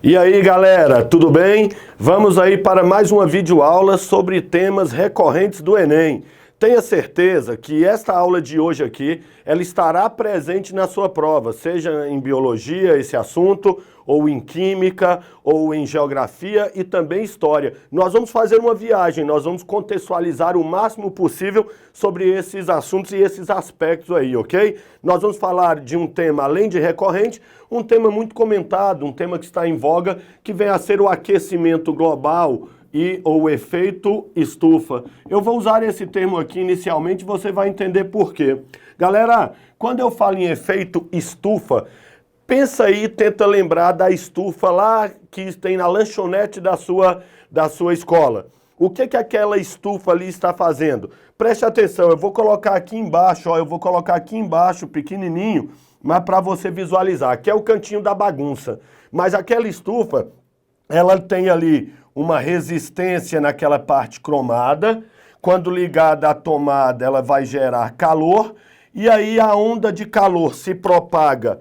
E aí galera, tudo bem? Vamos aí para mais uma videoaula sobre temas recorrentes do Enem. Tenha certeza que esta aula de hoje aqui, ela estará presente na sua prova, seja em biologia, esse assunto, ou em química, ou em geografia e também história. Nós vamos fazer uma viagem, nós vamos contextualizar o máximo possível sobre esses assuntos e esses aspectos aí, ok? Nós vamos falar de um tema, além de recorrente, um tema muito comentado, um tema que está em voga, que vem a ser o aquecimento global e o efeito estufa. Eu vou usar esse termo aqui inicialmente, você vai entender por quê. Galera, quando eu falo em efeito estufa, pensa aí, tenta lembrar da estufa lá que tem na lanchonete da sua escola. O que aquela estufa ali está fazendo? Preste atenção, eu vou colocar aqui embaixo, ó, eu vou colocar aqui embaixo, pequenininho, mas para você visualizar, aqui é o cantinho da bagunça. Mas aquela estufa, ela tem ali uma resistência naquela parte cromada, quando ligada à tomada ela vai gerar calor, e aí a onda de calor se propaga,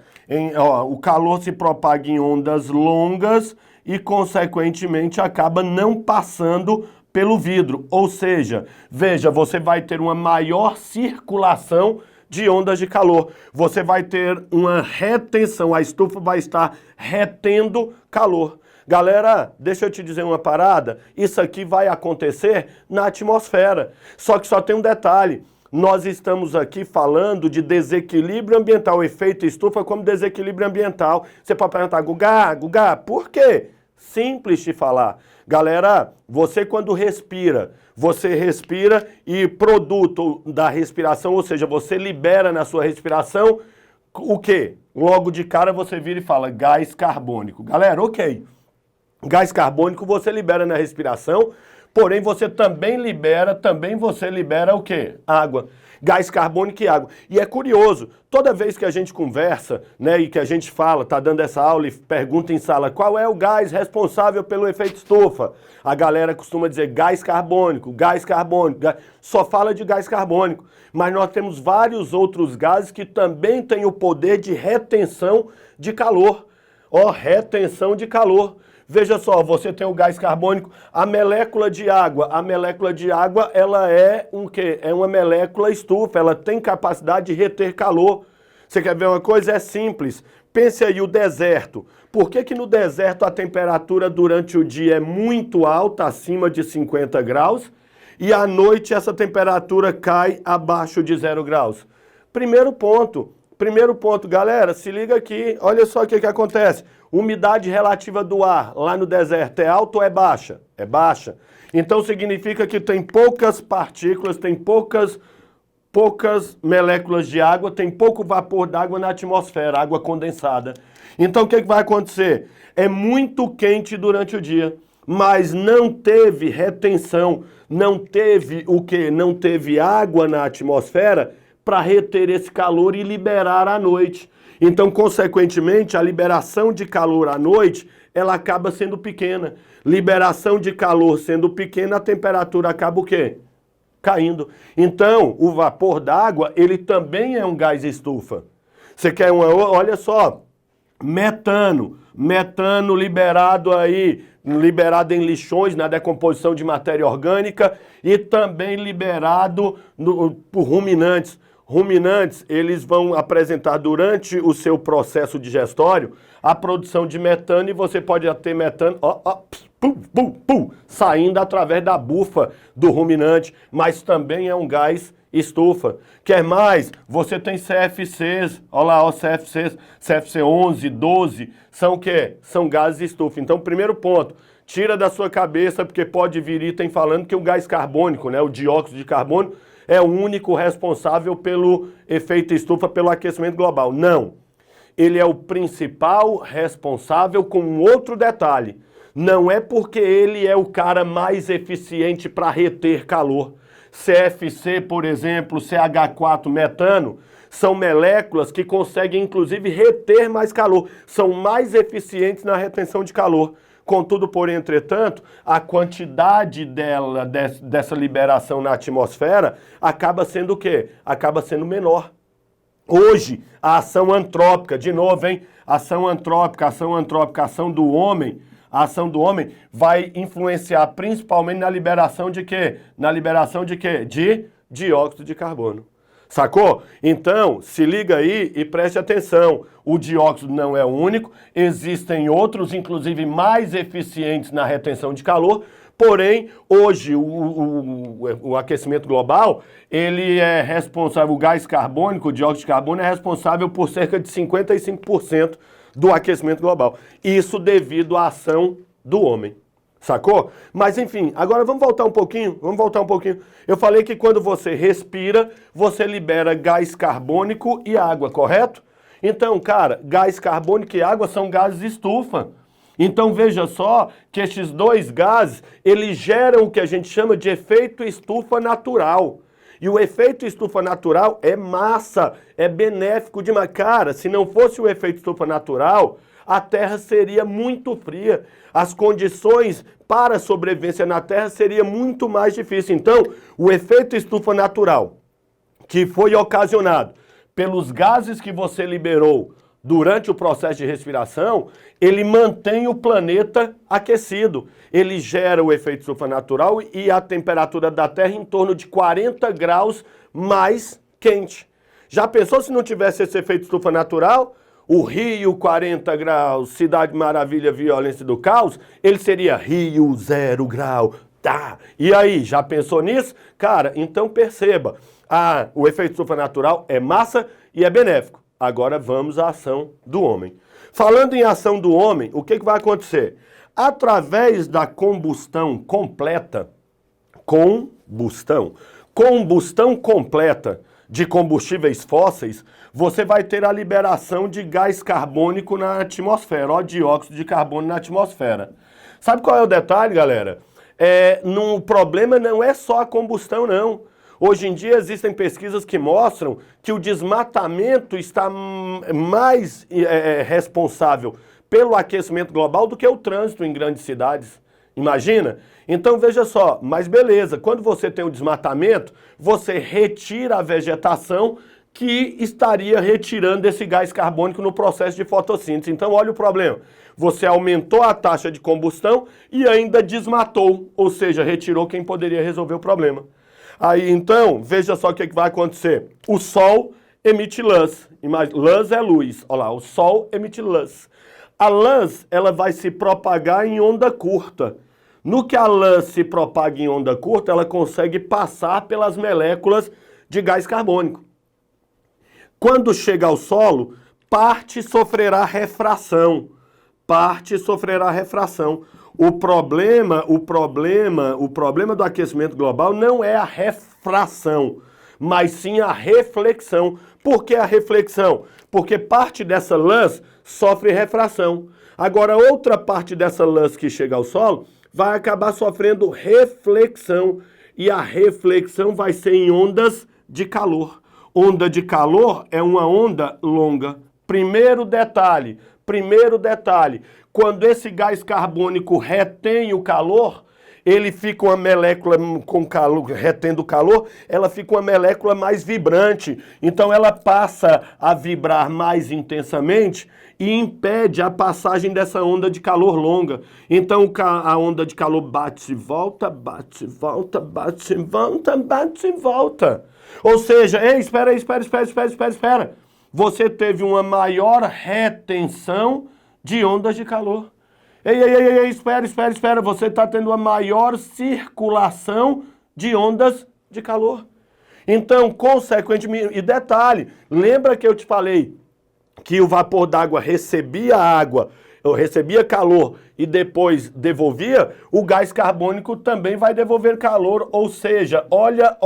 o calor se propaga em ondas longas e consequentemente acaba não passando pelo vidro, ou seja, veja, você vai ter uma maior circulação de ondas de calor, você vai ter uma retenção, a estufa vai estar retendo calor. Galera, deixa eu te dizer uma parada, isso aqui vai acontecer na atmosfera, só que só tem um detalhe, nós estamos aqui falando de desequilíbrio ambiental, o efeito estufa como desequilíbrio ambiental. Você pode perguntar, Guga, por quê? Simples de falar. Galera, você quando respira, você respira e produto da respiração, ou seja, você libera na sua respiração o quê? Logo de cara você vira e fala gás carbônico. Galera, ok. Gás carbônico você libera na respiração, porém você também libera o quê? Água. Gás carbônico e água. E é curioso, toda vez que a gente conversa, né, e que a gente fala, tá dando essa aula e pergunta em sala, qual é o gás responsável pelo efeito estufa? A galera costuma dizer gás carbônico, só fala de gás carbônico. Mas nós temos vários outros gases que também têm o poder de retenção de calor. Ó, retenção de calor. Veja só, você tem o gás carbônico, a molécula de água, ela é um quê? É uma molécula estufa, ela tem capacidade de reter calor. Você quer ver uma coisa? É simples. Pense aí o deserto. Por que no deserto a temperatura durante o dia é muito alta, acima de 50 graus, e à noite essa temperatura cai abaixo de 0 graus? Primeiro ponto, galera, se liga aqui, olha só o que acontece. Umidade relativa do ar lá no deserto é alta ou é baixa? É baixa. Então significa que tem poucas partículas, tem poucas moléculas de água, tem pouco vapor d'água na atmosfera, água condensada. Então o que vai acontecer? É muito quente durante o dia, mas não teve retenção, não teve o quê? Não teve água na atmosfera para reter esse calor e liberar à noite. Então, consequentemente, a liberação de calor à noite, ela acaba sendo pequena. Liberação de calor sendo pequena, a temperatura acaba o quê? Caindo. Então, o vapor d'água, ele também é um gás estufa. Você quer olha só, metano liberado em lixões, na decomposição de matéria orgânica e também liberado por ruminantes. Ruminantes, eles vão apresentar durante o seu processo digestório a produção de metano e você pode ter metano saindo através da bufa do ruminante, mas também é um gás estufa. Quer mais? Você tem CFCs, olha lá, ó, CFCs, CFC 11, 12, são o quê? São gases estufa. Então, primeiro ponto, tira da sua cabeça, porque pode vir item falando que o gás carbônico, né, o dióxido de carbono, é o único responsável pelo efeito estufa, pelo aquecimento global. Não. Ele é o principal responsável com um outro detalhe. Não é porque ele é o cara mais eficiente para reter calor. CFC, por exemplo, CH4 metano, são moléculas que conseguem inclusive reter mais calor. São mais eficientes na retenção de calor. Contudo, porém, entretanto, a quantidade dessa liberação na atmosfera acaba sendo o quê? Acaba sendo menor. Hoje, a ação antrópica, de novo, hein? Ação antrópica, ação do homem, a ação do homem vai influenciar principalmente na liberação de quê? Na liberação de quê? De dióxido de carbono. Sacou? Então, se liga aí e preste atenção. O dióxido não é o único, existem outros, inclusive mais eficientes na retenção de calor, porém, hoje, o aquecimento global, ele é responsável, o gás carbônico, o dióxido de carbono, é responsável por cerca de 55% do aquecimento global. Isso devido à ação do homem. Sacou? Mas enfim, agora vamos voltar um pouquinho, Eu falei que quando você respira, você libera gás carbônico e água, correto? Então, cara, gás carbônico e água são gases estufa. Então veja só que esses dois gases, eles geram o que a gente chama de efeito estufa natural. E o efeito estufa natural é massa, é benéfico demais. Cara, se não fosse o efeito estufa natural, a Terra seria muito fria. As condições para a sobrevivência na Terra seria muito mais difícil. Então, o efeito estufa natural, que foi ocasionado pelos gases que você liberou durante o processo de respiração, ele mantém o planeta aquecido. Ele gera o efeito estufa natural e a temperatura da Terra em torno de 40 graus mais quente. Já pensou se não tivesse esse efeito estufa natural? O Rio 40 graus, Cidade Maravilha, Violência do Caos, ele seria Rio 0 grau. Tá. E aí, já pensou nisso? Cara, então perceba, o efeito estufa natural é massa e é benéfico. Agora vamos à ação do homem. Falando em ação do homem, o que vai acontecer? Através da combustão completa completa de combustíveis fósseis, você vai ter a liberação de gás carbônico na atmosfera, ó, dióxido de carbono na atmosfera. Sabe qual é o detalhe, galera? O problema não é só a combustão, não. Hoje em dia existem pesquisas que mostram que o desmatamento está mais responsável pelo aquecimento global do que o trânsito em grandes cidades. Imagina? Então veja só, mas beleza, quando você tem o desmatamento, você retira a vegetação que estaria retirando esse gás carbônico no processo de fotossíntese. Então olha o problema, você aumentou a taxa de combustão e ainda desmatou, ou seja, retirou quem poderia resolver o problema. Aí então, veja só o que vai acontecer. O Sol emite luz, luz é luz, olha lá, o Sol emite luz. A luz, ela vai se propagar em onda curta. No que a luz se propaga em onda curta, ela consegue passar pelas moléculas de gás carbônico. Quando chega ao solo, parte sofrerá refração. O problema do aquecimento global não é a refração, mas sim a reflexão. Por que a reflexão? Porque parte dessa luz sofre refração. Agora, outra parte dessa luz que chega ao solo vai acabar sofrendo reflexão. E a reflexão vai ser em ondas de calor. Onda de calor é uma onda longa. Primeiro detalhe, quando esse gás carbônico retém o calor, ele fica uma molécula com calor, retendo calor, ela fica uma molécula mais vibrante. Então ela passa a vibrar mais intensamente e impede a passagem dessa onda de calor longa. Então a onda de calor bate e volta, bate e volta, bate e volta, bate e volta. Ou seja, espera. Você teve uma maior retenção de ondas de calor. Espera, você está tendo uma maior circulação de ondas de calor. Então, consequentemente, e detalhe, lembra que eu te falei que o vapor d'água recebia calor e depois devolvia? O gás carbônico também vai devolver calor, ou seja, olha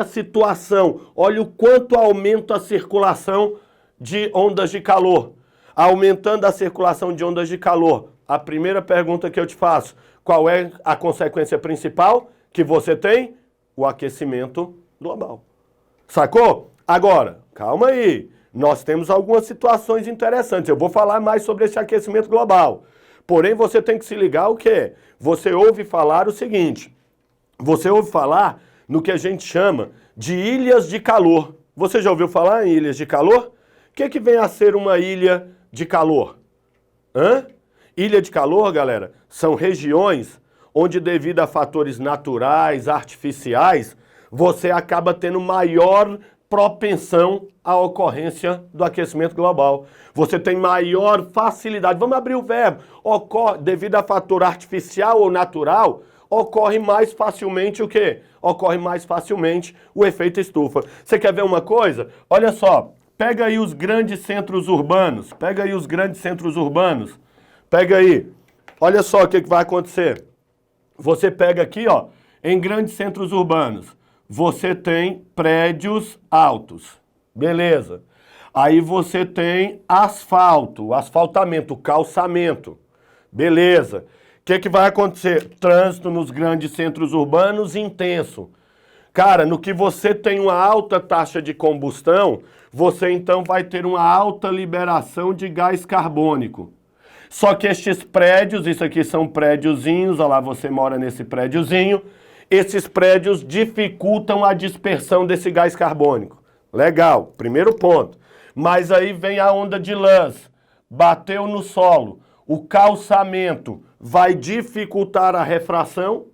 a situação, olha o quanto aumenta a circulação de ondas de calor. Aumentando a circulação de ondas de calor, a primeira pergunta que eu te faço, qual é a consequência principal que você tem? O aquecimento global. Sacou? Agora, calma aí, nós temos algumas situações interessantes, eu vou falar mais sobre esse aquecimento global. Porém, você tem que se ligar o quê? Você ouve falar o seguinte, você ouve falar no que a gente chama de ilhas de calor. Você já ouviu falar em ilhas de calor? O que vem a ser uma ilha de calor? Ilha de calor, galera, são regiões onde, devido a fatores naturais, artificiais, você acaba tendo maior propensão à ocorrência do aquecimento global. Você tem maior facilidade. Vamos abrir o verbo. Ocorre, devido a fator artificial ou natural, ocorre mais facilmente o quê? Ocorre mais facilmente o efeito estufa. Você quer ver uma coisa? Olha só, pega aí os grandes centros urbanos. Pega aí os grandes centros urbanos. Pega aí. Olha só o que vai acontecer. Você pega aqui, ó, em grandes centros urbanos, você tem prédios altos. Beleza. Aí você tem asfalto, asfaltamento, calçamento. Beleza. O que vai acontecer? Trânsito nos grandes centros urbanos intenso. Cara, no que você tem uma alta taxa de combustão, você então vai ter uma alta liberação de gás carbônico. Só que estes prédios, isso aqui são prédiozinhos, olha lá, você mora nesse prédiozinho, esses prédios dificultam a dispersão desse gás carbônico. Legal, primeiro ponto. Mas aí vem a onda de lãs, bateu no solo, o calçamento vai dificultar a refração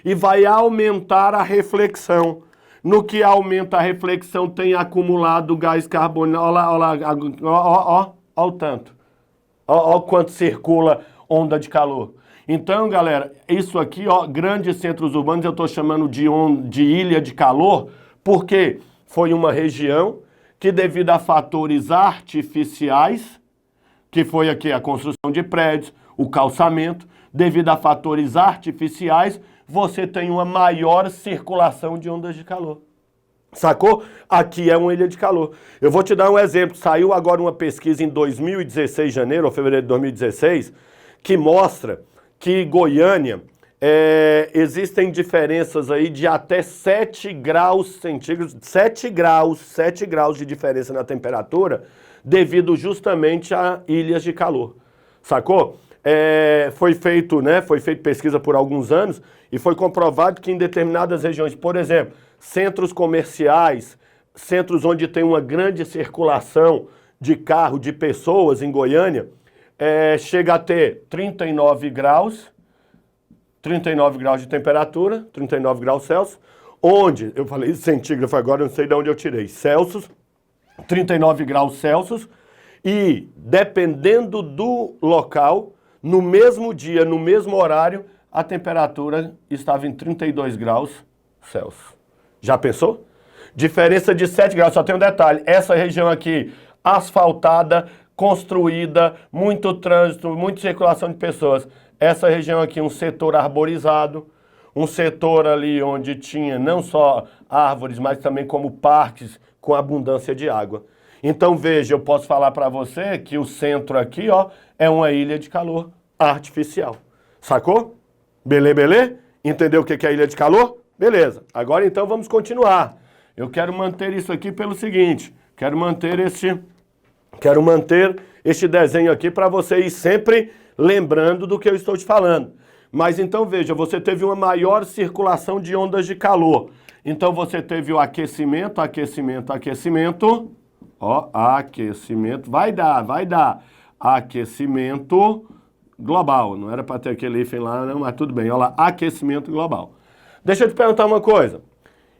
e vai aumentar a reflexão. No que aumenta a reflexão tem acumulado gás carbônico, olha o tanto. Olha quanto circula onda de calor. Então, galera, isso aqui, ó, grandes centros urbanos, eu estou chamando de ilha de calor, porque foi uma região que, devido a fatores artificiais, que foi aqui a construção de prédios, o calçamento, devido a fatores artificiais, você tem uma maior circulação de ondas de calor. Sacou? Aqui é uma ilha de calor. Eu vou te dar um exemplo. Saiu agora uma pesquisa em 2016, janeiro ou fevereiro de 2016, que mostra que Goiânia, existem diferenças aí de até 7 graus centígrados, 7 graus de diferença na temperatura, devido justamente a ilhas de calor. Sacou? Foi feito pesquisa por alguns anos e foi comprovado que em determinadas regiões, por exemplo, centros comerciais, centros onde tem uma grande circulação de carro, de pessoas em Goiânia, chega a ter 39 graus de temperatura, 39 graus Celsius, onde, eu falei centígrado agora, eu não sei de onde eu tirei, Celsius, 39 graus Celsius, e dependendo do local, no mesmo dia, no mesmo horário, a temperatura estava em 32 graus Celsius. Já pensou? Diferença de 7 graus, só tem um detalhe, essa região aqui, asfaltada, construída, muito trânsito, muita circulação de pessoas. Essa região aqui, um setor arborizado, um setor ali onde tinha não só árvores, mas também como parques com abundância de água. Então veja, eu posso falar para você que o centro aqui, ó, é uma ilha de calor artificial. Sacou? Beleza? Entendeu o que é ilha de calor? Beleza. Agora então vamos continuar. Eu quero manter isso aqui pelo seguinte, quero manter este desenho aqui para você ir sempre lembrando do que eu estou te falando. Mas então veja, você teve uma maior circulação de ondas de calor. Então você teve o aquecimento, ó, aquecimento, vai dar, aquecimento global. Não era para ter aquele hífen lá, não, mas tudo bem, olha lá, aquecimento global. Deixa eu te perguntar uma coisa.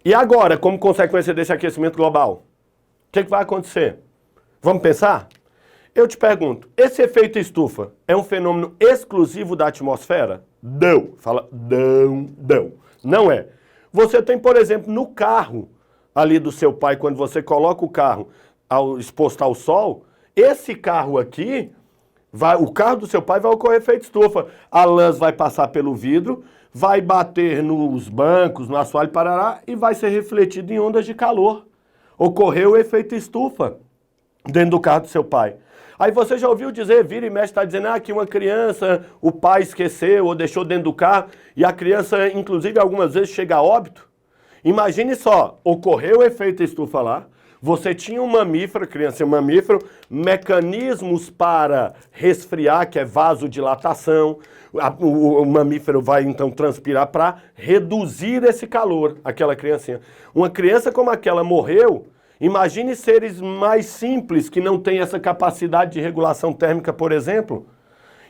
E agora, como consequência desse aquecimento global, o que vai acontecer? Vamos pensar? Eu te pergunto, esse efeito estufa é um fenômeno exclusivo da atmosfera? Não. Fala, não. Não é. Você tem, por exemplo, no carro ali do seu pai, quando você coloca o carro exposto ao sol, esse carro aqui, o carro do seu pai vai ocorrer efeito estufa. A lã vai passar pelo vidro, vai bater nos bancos, no assoalho, parará, e vai ser refletido em ondas de calor. Ocorreu o efeito estufa dentro do carro do seu pai. Aí você já ouviu dizer, vira e mexe, está dizendo que uma criança, o pai esqueceu ou deixou dentro do carro, e a criança, inclusive, algumas vezes chega a óbito? Imagine só, ocorreu o efeito estufa lá, você tinha um mamífero, criança e um mamífero, mecanismos para resfriar, que é vasodilatação. O mamífero vai então transpirar para reduzir esse calor, aquela criancinha. Uma criança como aquela morreu, imagine seres mais simples que não têm essa capacidade de regulação térmica, por exemplo.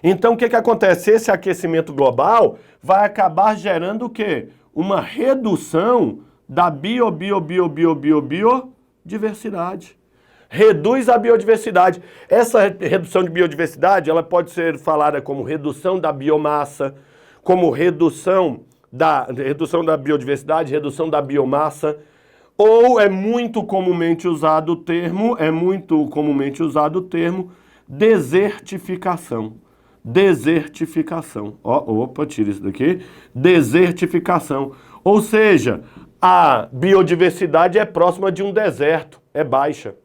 Então o que acontece? Esse aquecimento global vai acabar gerando o quê? Uma redução da biodiversidade. Reduz a biodiversidade. Essa redução de biodiversidade, ela pode ser falada como redução da biomassa, como redução da biodiversidade, redução da biomassa, ou é muito comumente usado o termo, desertificação. Desertificação. Opa, tira isso daqui. Desertificação. Ou seja, a biodiversidade é próxima de um deserto, é baixa.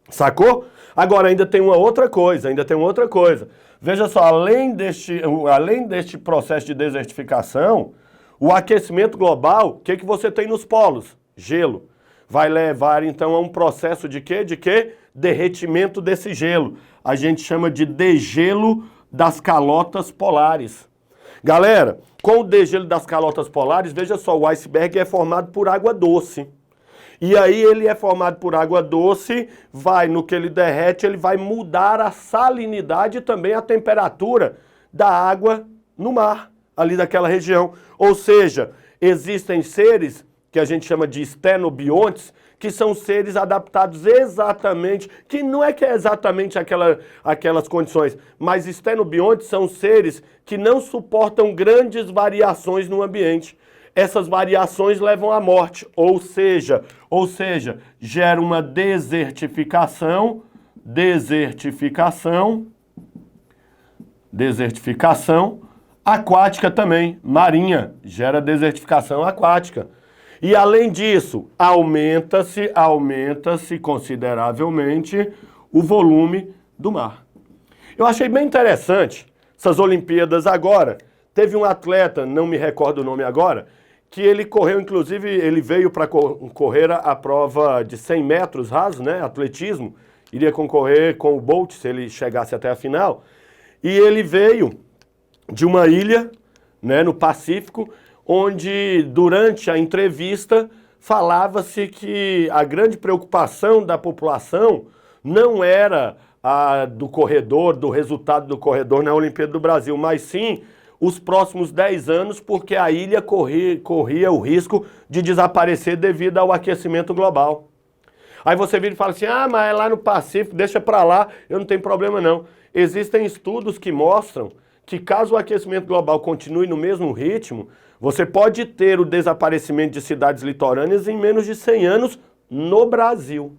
Sacou? Agora ainda tem uma outra coisa, Veja só, além deste processo de desertificação, o aquecimento global, o que você tem nos polos? Gelo. Vai levar então a um processo de quê? Derretimento desse gelo. A gente chama de degelo das calotas polares. Galera, com o degelo das calotas polares, veja só, o iceberg é formado por água doce. E aí ele é formado por água doce, no que ele derrete, ele vai mudar a salinidade e também a temperatura da água no mar, ali daquela região. Ou seja, existem seres que a gente chama de estenobiontes, que são seres adaptados exatamente, que não é que é exatamente aquelas condições, mas estenobiontes são seres que não suportam grandes variações no ambiente. Essas variações levam à morte, ou seja, gera uma desertificação aquática também, marinha, gera desertificação aquática. E além disso, aumenta-se consideravelmente o volume do mar. Eu achei bem interessante essas Olimpíadas agora. Teve um atleta, não me recordo o nome agora, que ele correu, inclusive, ele veio para correr a prova de 100 metros raso, né, atletismo, iria concorrer com o Bolt se ele chegasse até a final, e ele veio de uma ilha, né, no Pacífico, onde durante a entrevista falava-se que a grande preocupação da população não era do corredor, do resultado do corredor na Olimpíada do Brasil, mas sim os próximos 10 anos, porque a ilha corria o risco de desaparecer devido ao aquecimento global. Aí você vira e fala assim, mas é lá no Pacífico, deixa pra lá, eu não tenho problema não. Existem estudos que mostram que caso o aquecimento global continue no mesmo ritmo, você pode ter o desaparecimento de cidades litorâneas em menos de 100 anos no Brasil.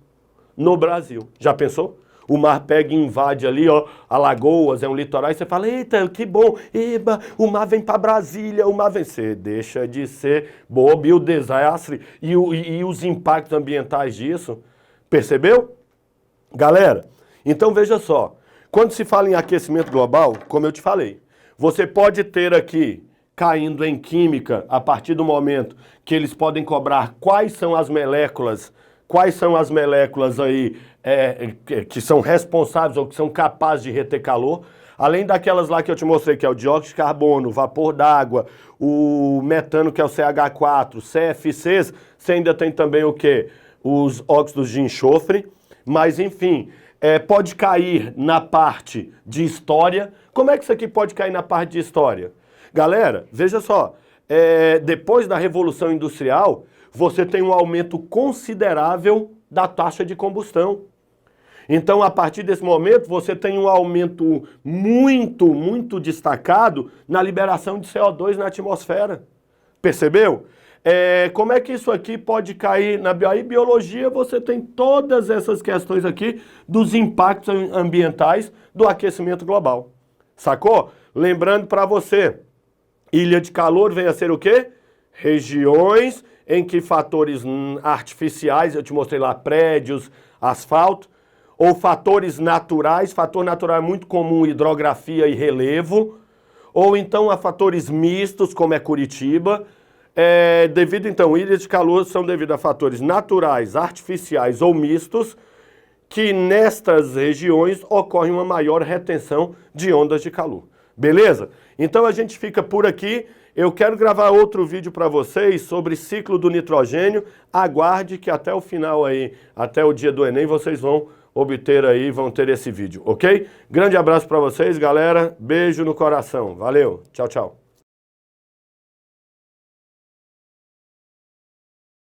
No Brasil. Já pensou? O mar pega e invade ali, Alagoas, é um litoral, e você fala, eita, que bom, eba, o mar vem para Brasília, o mar vem. Você deixa de ser bobo e o desastre e os impactos ambientais disso. Percebeu? Galera, então veja só, quando se fala em aquecimento global, como eu te falei, você pode ter aqui, caindo em química, a partir do momento que eles podem cobrar quais são as moléculas aí que são responsáveis ou que são capazes de reter calor, além daquelas lá que eu te mostrei, que é o dióxido de carbono, o vapor d'água, o metano, que é o CH4, CFCs, você ainda tem também o quê? Os óxidos de enxofre, mas enfim, pode cair na parte de história. Como é que isso aqui pode cair na parte de história? Galera, veja só, depois da Revolução Industrial, você tem um aumento considerável da taxa de combustão. Então, a partir desse momento, você tem um aumento muito destacado na liberação de CO2 na atmosfera. Percebeu? Como é que isso aqui pode cair na biologia? Você tem todas essas questões aqui dos impactos ambientais do aquecimento global. Sacou? Lembrando para você, ilha de calor vem a ser o quê? Regiões em que fatores artificiais, eu te mostrei lá, prédios, asfalto, ou fatores naturais, fator natural é muito comum, hidrografia e relevo, ou então a fatores mistos, como é Curitiba, devido então, ilhas de calor são devido a fatores naturais, artificiais ou mistos, que nestas regiões ocorre uma maior retenção de ondas de calor. Beleza? Então a gente fica por aqui. Eu quero gravar outro vídeo para vocês sobre ciclo do nitrogênio. Aguarde que até o final aí, até o dia do Enem, vocês vão obter aí, vão ter esse vídeo, ok? Grande abraço para vocês, galera. Beijo no coração. Valeu. Tchau, tchau.